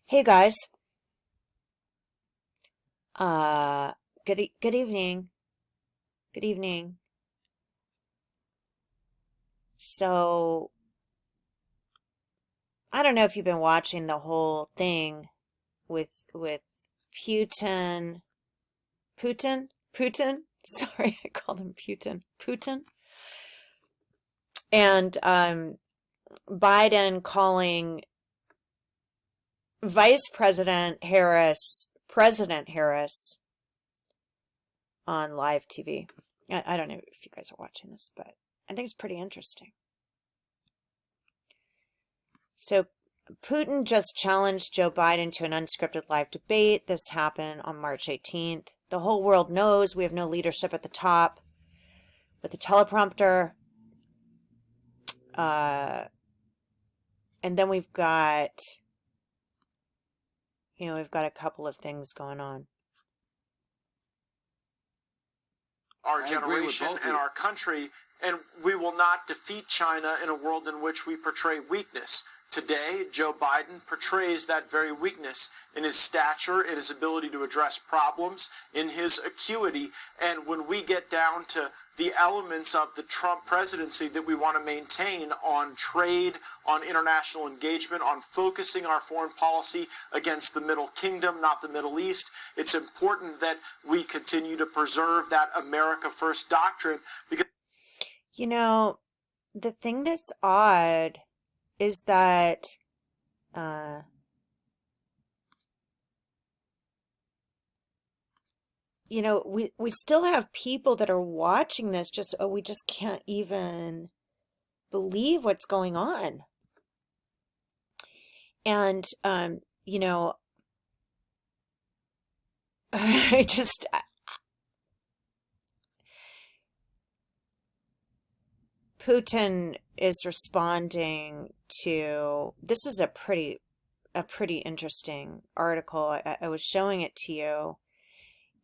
Hey guys, uh, good evening. Good evening. So, I don't know if you've been watching the whole thing with Putin, Putin. Sorry, I called him Putin, and Biden calling President Harris on live TV. I don't know if you guys are watching this, but I think it's pretty interesting. So Putin just challenged Joe Biden to an unscripted live debate. This happened on March 18th. The whole world knows we have no leadership at the top with the teleprompter. And then we've got a couple of things going on. Our generation and our country, and we will not defeat China in a world in which we portray weakness. Today, Joe Biden portrays that very weakness in his stature, in his ability to address problems, in his acuity. And when we get down to the elements of the Trump presidency that we want to maintain on trade, on international engagement, on focusing our foreign policy against the Middle Kingdom, not the Middle East, it's important that we continue to preserve that America First doctrine. Because The thing that's odd is that we still have people that are watching this, we just can't even believe what's going on. And I just Putin is responding to this is a pretty interesting article. I was showing it to you.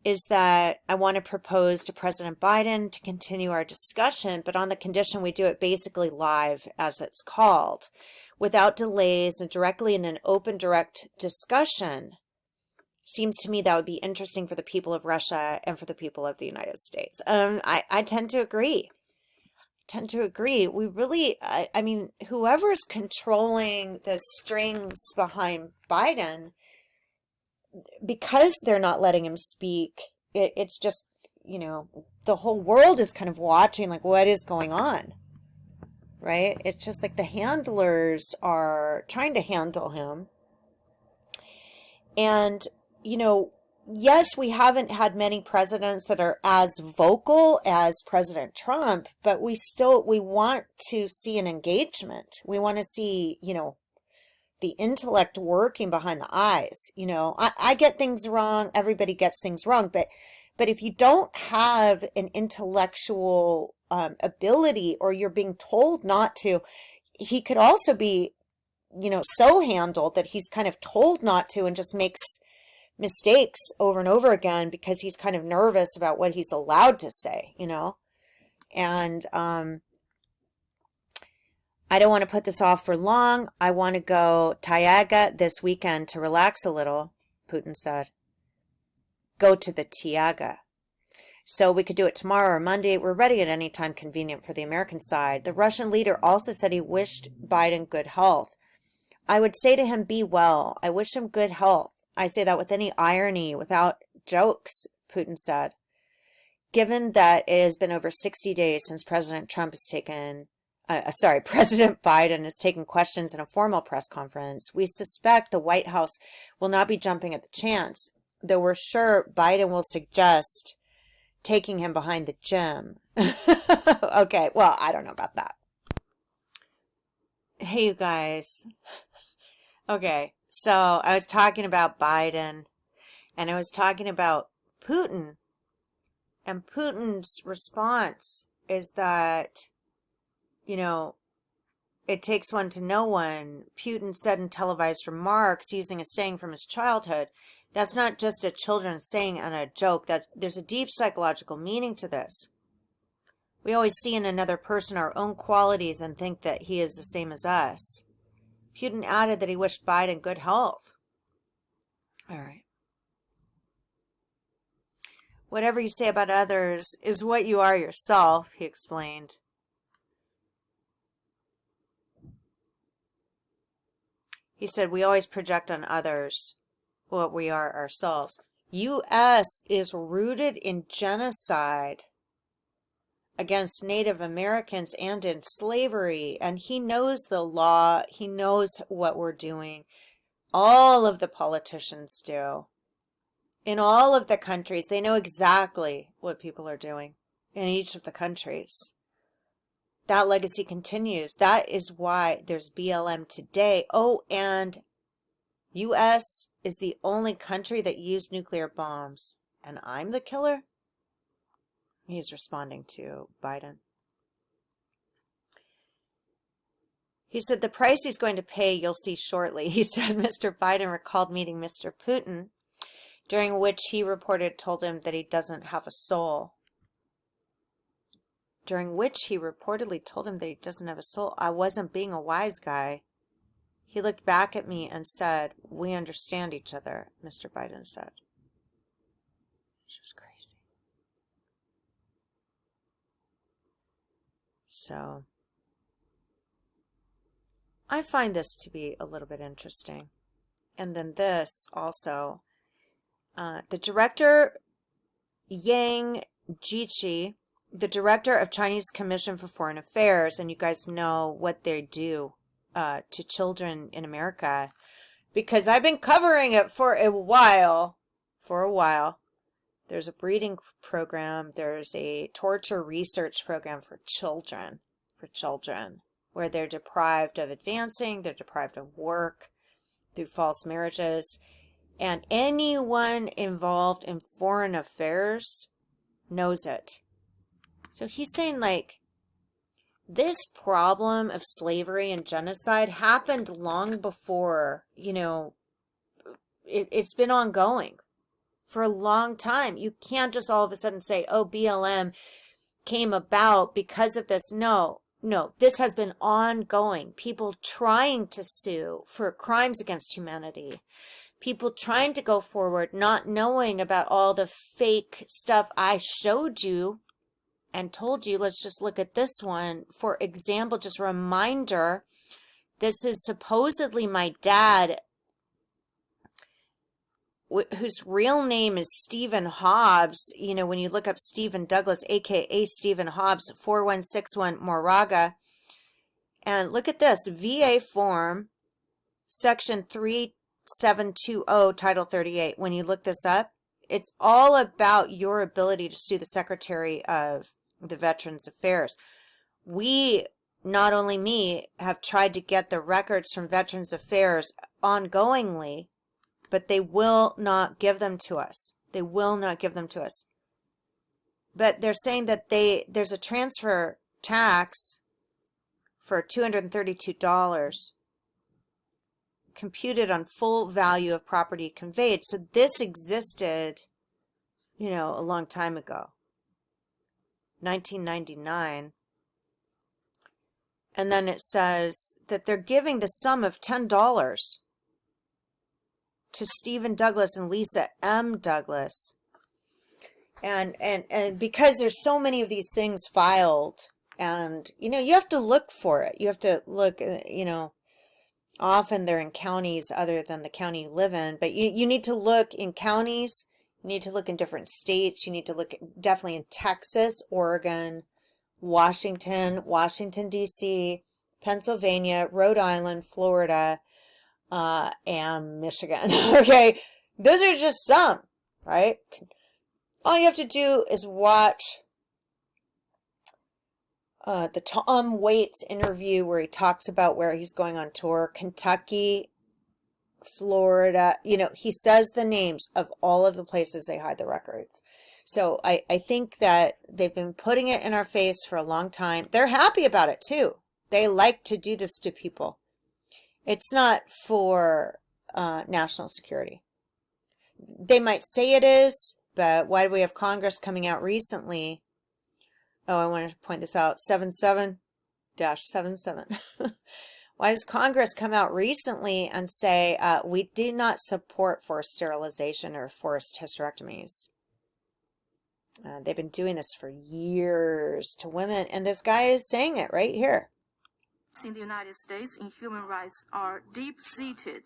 Is that I want to propose to President Biden to continue our discussion, but on the condition we do it basically live, as it's called, without delays and directly in an open, direct discussion. Seems to me that would be interesting for the people of Russia and for the people of the United States. I tend to agree. We really, I mean, whoever's controlling the strings behind Biden, because they're not letting him speak, it's just, the whole world is kind of watching, like, what is going on, right? It's just like the handlers are trying to handle him. And, yes, we haven't had many presidents that are as vocal as President Trump, but we want to see an engagement. We want to see, the intellect working behind the eyes. I get things wrong. Everybody gets things wrong. But if you don't have an intellectual ability, or you're being told not to, he could also be, so handled that he's kind of told not to and just makes mistakes over and over again because he's kind of nervous about what he's allowed to say, And I don't want to put this off for long. I want to go Tiaga this weekend to relax a little, Putin said. Go to the Tiaga. So we could do it tomorrow or Monday. We're ready at any time convenient for the American side. The Russian leader also said he wished Biden good health. I would say to him, be well. I wish him good health. I say that with any irony, without jokes, Putin said. Given that it has been over 60 days since President Biden has taken questions in a formal press conference, we suspect the White House will not be jumping at the chance, though we're sure Biden will suggest taking him behind the gym. Okay, well, I don't know about that. Hey, you guys. Okay, so I was talking about Biden, and I was talking about Putin, and Putin's response is that, it takes one to know one. Putin said in televised remarks, using a saying from his childhood, that's not just a children's saying and a joke, that there's a deep psychological meaning to this. We always see in another person our own qualities and think that he is the same as us. Putin added that he wished Biden good health. All right. Whatever you say about others is what you are yourself, he explained. He said, we always project on others what we are ourselves. U.S. is rooted in genocide against Native Americans and in slavery. And he knows the law. He knows what we're doing. All of the politicians do. In all of the countries, they know exactly what people are doing in each of the countries. That legacy continues. That is why there's BLM today. Oh, and U.S. is the only country that used nuclear bombs. And I'm the killer? He's responding to Biden. He said, the price he's going to pay, you'll see shortly. He said Mr. Biden recalled meeting Mr. Putin, during which he told him that he doesn't have a soul. During which he reportedly told him that he doesn't have a soul. I wasn't being a wise guy. He looked back at me and said, we understand each other, Mr. Biden said. Which was crazy. So, I find this to be a little bit interesting. And then this also, the director, Yang Jiechi, the director of Chinese Commission for Foreign Affairs, and you guys know what they do to children in America, because I've been covering it for a while. There's a breeding program. There's a torture research program for children, where they're deprived of advancing, they're deprived of work through false marriages. And anyone involved in foreign affairs knows it. So he's saying, like, this problem of slavery and genocide happened long before, it's been ongoing for a long time. You can't just all of a sudden say, oh, BLM came about because of this. No, this has been ongoing. People trying to sue for crimes against humanity. People trying to go forward, not knowing about all the fake stuff I showed you and told you. Let's just look at this one. For example, just a reminder, this is supposedly my dad, whose real name is Stephen Hobbs. When you look up Stephen Douglas, a.k.a. Stephen Hobbs, 4161 Moraga, and look at this, VA form, section 3720, title 38. When you look this up, it's all about your ability to sue the Secretary of the Veterans Affairs. We, not only me, have tried to get the records from Veterans Affairs ongoingly, but they will not give them to us. But they're saying that there's a transfer tax for $232 computed on full value of property conveyed. So this existed, a long time ago. 1999. And then it says that they're giving the sum of $10 to Stephen Douglas and Lisa M. Douglas. And because there's so many of these things filed, and, you have to look for it. You have to look, often they're in counties other than the county you live in, but you need to look in counties. You need to look in different states. You need to look definitely in Texas, Oregon, Washington, D.C., Pennsylvania, Rhode Island, Florida, and Michigan. Okay, those are just some, right? All you have to do is watch the Tom Waits interview where he talks about where he's going on tour. Kentucky, Florida, he says the names of all of the places they hide the records. So I think that they've been putting it in our face for a long time. They're happy about it too. They like to do this to people. It's not for national security. They might say it is, but why do we have Congress coming out recently? Oh, I wanted to point this out. 77-77. Why does Congress come out recently and say, we do not support forced sterilization or forced hysterectomies? They've been doing this for years to women, and this guy is saying it right here. In the United States in human rights are deep-seated.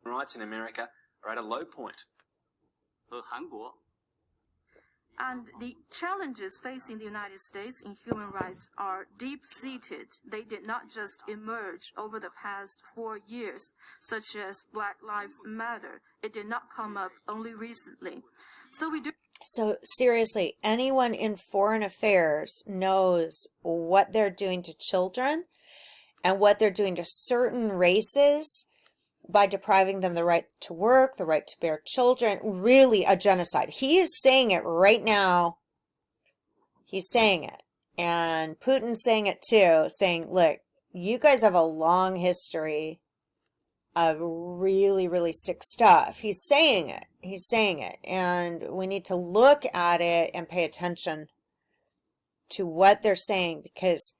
Rights in America are at a low point. And the challenges facing the United States in human rights are deep-seated. They did not just emerge over the past 4 years, such as Black Lives Matter. It did not come up only recently. So seriously, anyone in foreign affairs knows what they're doing to children and what they're doing to certain races by depriving them the right to work, the right to bear children, really a genocide. He is saying it right now. He's saying it. And Putin's saying it too, saying, look, you guys have a long history of really, really sick stuff. He's saying it. He's saying it. And we need to look at it and pay attention to what they're saying, because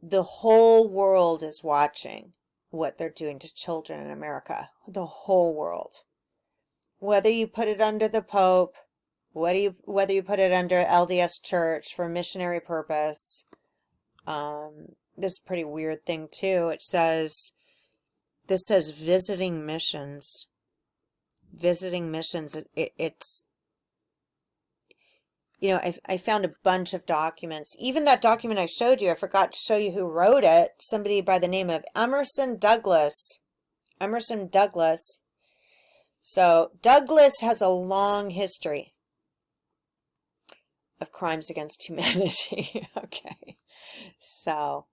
the whole world is watching what they're doing to children in America. The whole world. Whether you put it under the Pope, whether you put it under LDS Church for missionary purpose. This is a pretty weird thing too. This says visiting missions. Visiting missions. It's, you know, I found a bunch of documents. Even that document I showed you, I forgot to show you who wrote it. Somebody by the name of Emerson Douglas. Emerson Douglas. So Douglas has a long history of crimes against humanity. Okay. So